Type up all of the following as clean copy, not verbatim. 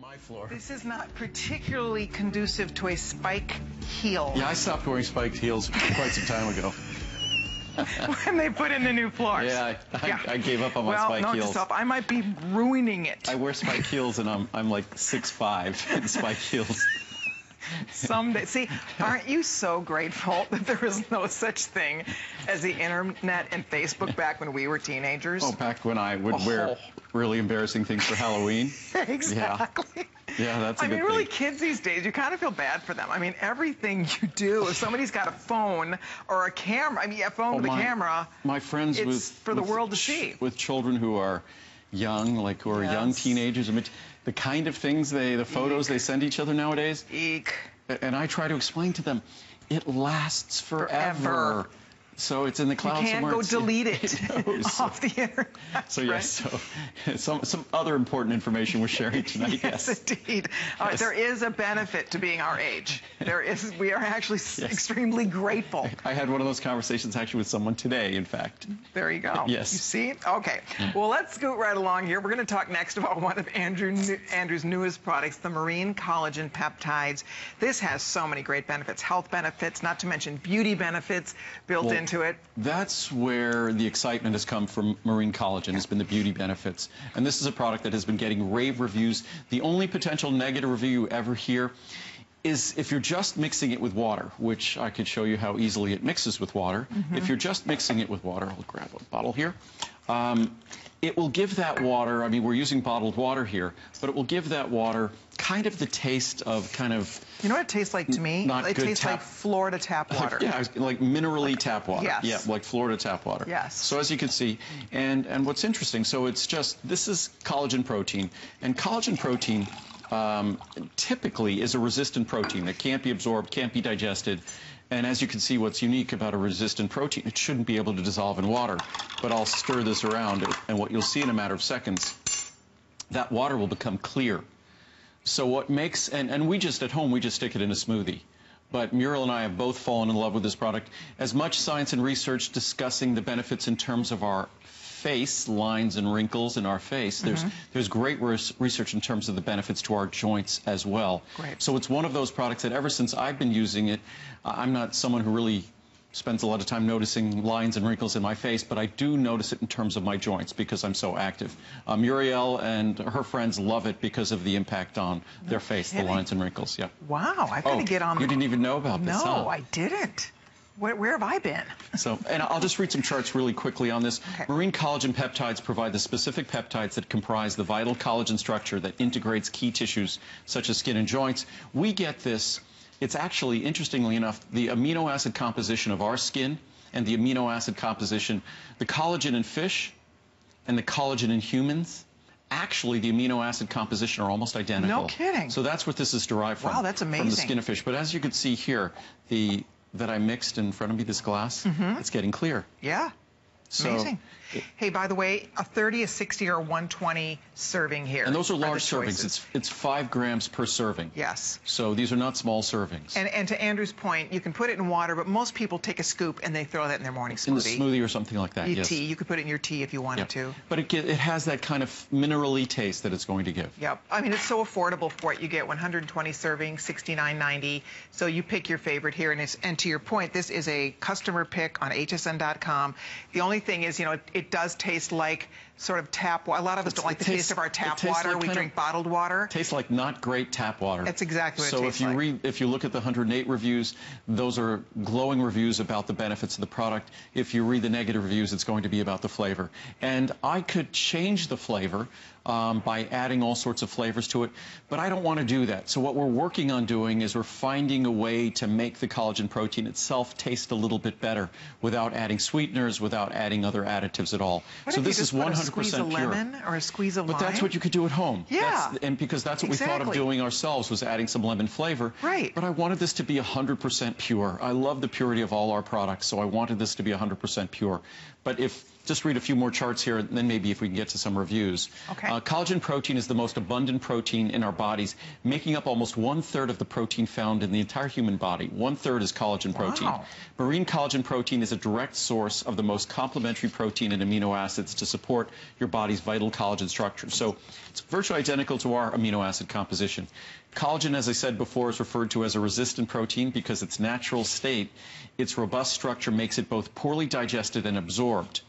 My floor. This is not particularly conducive to a spike heel. Yeah, I stopped wearing spiked heels quite some time ago. When they put in the new floors. Yeah, I gave up on my spike heels. heels. Stop. I might be ruining it. I wear spike heels and I'm like 6'5" in spike heels. Someday. See, aren't you so grateful that there was no such thing as the internet and Facebook back when we were teenagers? Oh, back when I would wear really embarrassing things for Halloween. Exactly. Yeah, that's a good thing. I mean, really, kids these days, you kind of feel bad for them. I mean, everything you do, if somebody's got a phone or a camera, I mean, a phone with a camera, my friends it's for the world to see. With children who are young, like who are young teenagers, I mean, the kind of things the photos they send each other nowadays. Eek. And I try to explain to them, it lasts forever. So it's in the cloud somewhere. You can't go delete it off the internet. So yes, so some other important information we're sharing tonight. Yes, indeed. There is a benefit to being our age. There is. We are actually extremely grateful. I had one of those conversations actually with someone today, in fact. There you go. Yes. You see? Okay. Well, let's scoot right along here. We're going to talk next about one of Andrew's newest products, the Marine Collagen Peptides. This has so many great benefits, health benefits, not to mention beauty benefits built into it. That's where the excitement has come from marine collagen, has been the beauty benefits. And this is a product that has been getting rave reviews. The only potential negative review you ever hear is if you're just mixing it with water, which I could show you how easily it mixes with water. If you're just mixing it with water, I'll grab a bottle here. It will give that water, I mean, we're using bottled water here, but it will give that water kind of the taste of kind of... You know what it tastes like to me? It tastes like Florida tap water. Yeah, like minerally tap water. Yes. Yeah, like Florida tap water. Yes. So as you can see, and what's interesting, so it's just, this is collagen protein, and collagen protein typically is a resistant protein that can't be absorbed, can't be digested. And as you can see, what's unique about a resistant protein, it shouldn't be able to dissolve in water. But I'll stir this around, and what you'll see in a matter of seconds, that water will become clear. So what makes, and we just, at home, we just stick it in a smoothie. But Muriel and I have both fallen in love with this product. As much science and research discussing the benefits in terms of our face, lines and wrinkles in our face, there's great research in terms of the benefits to our joints as well. Great. So it's one of those products that ever since I've been using it, I'm not someone who really spends a lot of time noticing lines and wrinkles in my face, but I do notice it in terms of my joints because I'm so active. Muriel and her friends love it because of the impact on their face, the lines and wrinkles. Yeah. Wow, I've got to get on. You didn't even know about this, huh? No, I didn't. Where have I been? So, and I'll just read some charts really quickly on this. Marine collagen peptides provide the specific peptides that comprise the vital collagen structure that integrates key tissues such as skin and joints. We get this, it's actually, interestingly enough, the amino acid composition of our skin and the amino acid composition, the collagen in fish and the collagen in humans, actually the amino acid composition are almost identical. No kidding. So that's what this is derived from. Wow, that's amazing. From the skin of fish. But as you can see here, that I mixed in front of me, this glass, it's getting clear. Yeah. So, amazing. Hey, by the way, a 30, a 60, or a 120 serving here. And those are large servings. It's 5 grams per serving. Yes. So these are not small servings. And to Andrew's point, you can put it in water, but most people take a scoop and they throw that in their morning smoothie. In the smoothie or something like that, yes. Tea. You could put it in your tea if you wanted to. But it has that kind of minerally taste that it's going to give. Yep. I mean, it's so affordable for it. You get 120 servings, $69.90. So you pick your favorite here. And to your point, this is a customer pick on hsn.com. The only thing is, you know, it does taste like sort of tap water. A lot of us don't like the taste of our tap water. Like we drink bottled water. It tastes like not great tap water. That's exactly what it tastes like. So if you look at the 108 reviews, those are glowing reviews about the benefits of the product. If you read the negative reviews, it's going to be about the flavor. And I could change the flavor by adding all sorts of flavors to it, but I don't want to do that. So what we're working on doing is we're finding a way to make the collagen protein itself taste a little bit better without adding sweeteners, without adding other additives at all. So this is 100% pure. Squeeze a lemon or a squeeze of lime? But that's what you could do at home. Yeah. And because that's what we thought of doing ourselves, was adding some lemon flavor. Right. But I wanted this to be 100% pure. I love the purity of all our products, so I wanted this to be 100% pure. But if just read a few more charts here, and then maybe if we can get to some reviews. Okay. Collagen protein is the most abundant protein in our bodies, making up almost 1/3 of the protein found in the entire human body. 1/3 is collagen protein. Wow. Marine collagen protein is a direct source of the most complementary protein and amino acids to support your body's vital collagen structure. So it's virtually identical to our amino acid composition. Collagen, as I said before, is referred to as a resistant protein because its natural state, its robust structure makes it both poorly digested and absorbed.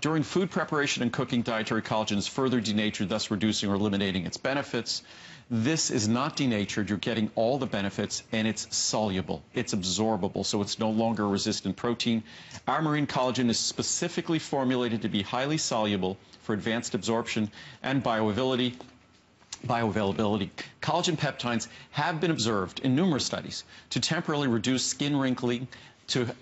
During food preparation and cooking, dietary collagen is further denatured, thus reducing or eliminating its benefits. This is not denatured. You're getting all the benefits, and it's soluble. It's absorbable, so it's no longer a resistant protein. Our marine collagen is specifically formulated to be highly soluble for advanced absorption and bioavailability. Collagen peptides have been observed in numerous studies to temporarily reduce skin wrinkling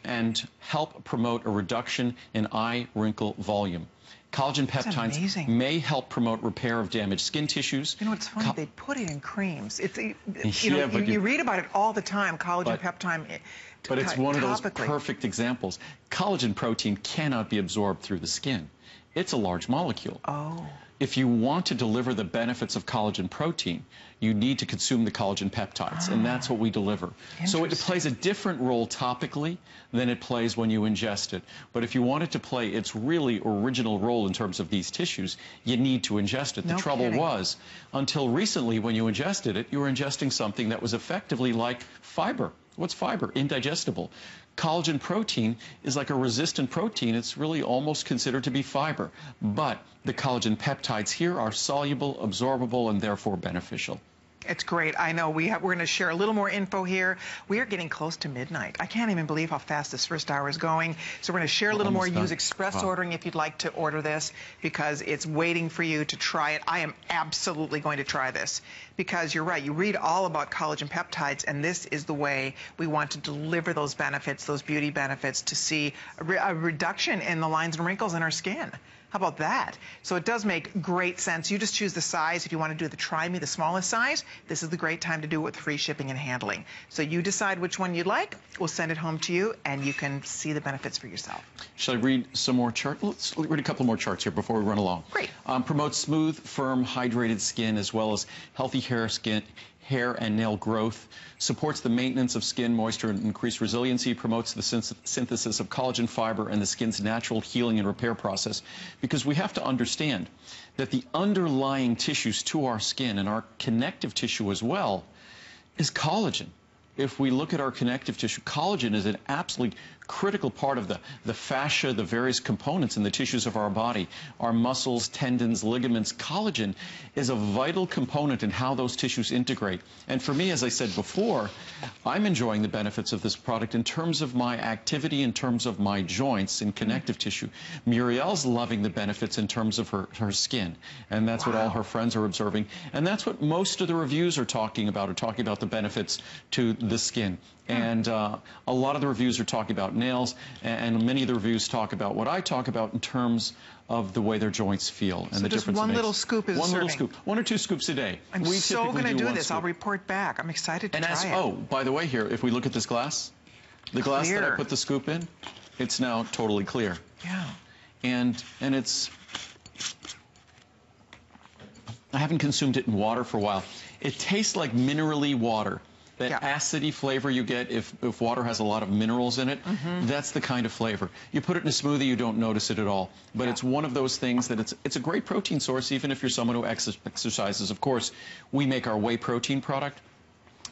and help promote a reduction in eye wrinkle volume. Collagen peptides may help promote repair of damaged skin tissues. You know, it's funny, they put it in creams. You read about it all the time, collagen peptide. But it's one of those perfect examples. Collagen protein cannot be absorbed through the skin. It's a large molecule. Oh. If you want to deliver the benefits of collagen protein, you need to consume the collagen peptides, and that's what we deliver. So it plays a different role topically than it plays when you ingest it. But if you want it to play its really original role in terms of these tissues, you need to ingest it. The trouble was, until recently when you ingested it, you were ingesting something that was effectively like fiber. What's fiber? Indigestible. Collagen protein is like a resistant protein. It's really almost considered to be fiber. But the collagen peptides here are soluble, absorbable, and therefore beneficial. It's great. I know we're going to share a little more info here. We are getting close to midnight. I can't even believe how fast this first hour is going. So we're going to share a little more. Use express ordering if you'd like to order this, because it's waiting for you to try it. I am absolutely going to try this, because you're right. You read all about collagen peptides, and this is the way we want to deliver those benefits, those beauty benefits, to see a reduction in the lines and wrinkles in our skin. How about that? So it does make great sense. You just choose the size. If you want to do the Try Me, the smallest size, this is the great time to do it with free shipping and handling. So you decide which one you'd like. We'll send it home to you, and you can see the benefits for yourself. Shall I read some more charts? Let's read a couple more charts here before we run along. Great. Promotes smooth, firm, hydrated skin, as well as healthy hair and nail growth, supports the maintenance of skin moisture and increased resiliency, promotes the synthesis of collagen fiber and the skin's natural healing and repair process, because we have to understand that the underlying tissues to our skin, and our connective tissue as well, is collagen. If we look at our connective tissue, collagen is an absolutely critical part of the fascia, the various components in the tissues of our body, our muscles, tendons, ligaments. Collagen is a vital component in how those tissues integrate. And for me, as I said before, I'm enjoying the benefits of this product in terms of my activity, in terms of my joints and connective tissue. Muriel's loving the benefits in terms of her skin, and that's what all her friends are observing. And that's what most of the reviews are talking about the benefits to the skin. And a lot of the reviews are talking about nails, and many of the reviews talk about what I talk about in terms of the way their joints feel and the difference it makes. One little scoop is one little scoop, 1 or 2 scoops a day. I'm so going to do this. I'll report back. I'm excited to try it. Oh, by the way, here, if we look at this glass, the glass that I put the scoop in, it's now totally clear. Yeah. And it's, I haven't consumed it in water for a while. It tastes like minerally water. That acidy flavor you get if water has a lot of minerals in it, that's the kind of flavor. You put it in a smoothie, you don't notice it at all. But it's one of those things that it's a great protein source, even if you're someone who exercises. Of course, we make our whey protein product,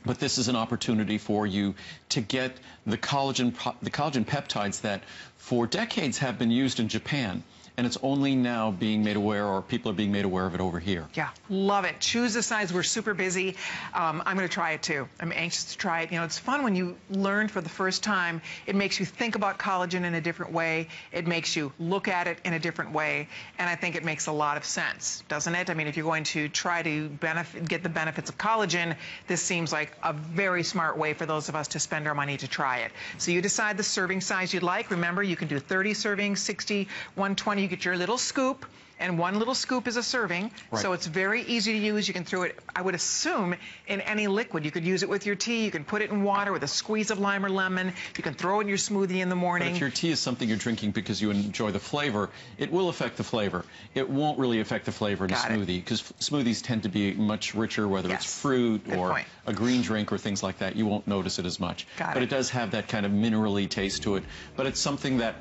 but this is an opportunity for you to get the collagen peptides that for decades have been used in Japan. And it's only now being made aware, or people are being made aware of it over here. Yeah, love it. Choose the size. We're super busy. I'm going to try it too. I'm anxious to try it. You know, it's fun when you learn for the first time. It makes you think about collagen in a different way. It makes you look at it in a different way. And I think it makes a lot of sense, doesn't it? I mean, if you're going to try to get the benefits of collagen, this seems like a very smart way for those of us to spend our money to try it. So you decide the serving size you'd like. Remember, you can do 30 servings, 60, 120. You get your little scoop. and 1 little scoop is a serving. Right. So it's very easy to use. You can throw it, I would assume, in any liquid. You could use it with your tea. You can put it in water with a squeeze of lime or lemon. You can throw it in your smoothie in the morning. But if your tea is something you're drinking because you enjoy the flavor, it will affect the flavor. It won't really affect the flavor in a smoothie, because smoothies tend to be much richer, whether it's fruit or a green drink or things like that. You won't notice it as much. But it does have that kind of minerally taste to it. But it's something that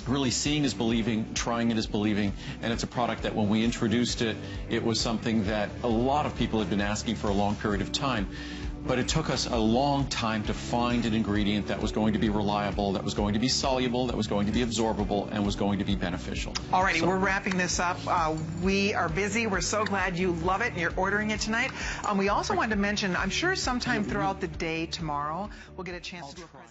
really seeing is believing, trying it is believing, and it's a product that when we introduced it, it was something that a lot of people had been asking for a long period of time. But it took us a long time to find an ingredient that was going to be reliable, that was going to be soluble, that was going to be absorbable, and was going to be beneficial. Alrighty, we're wrapping this up. We are busy. We're so glad you love it and you're ordering it tonight. We also wanted to mention, I'm sure sometime throughout the day tomorrow, we'll get a chance to do a presentation.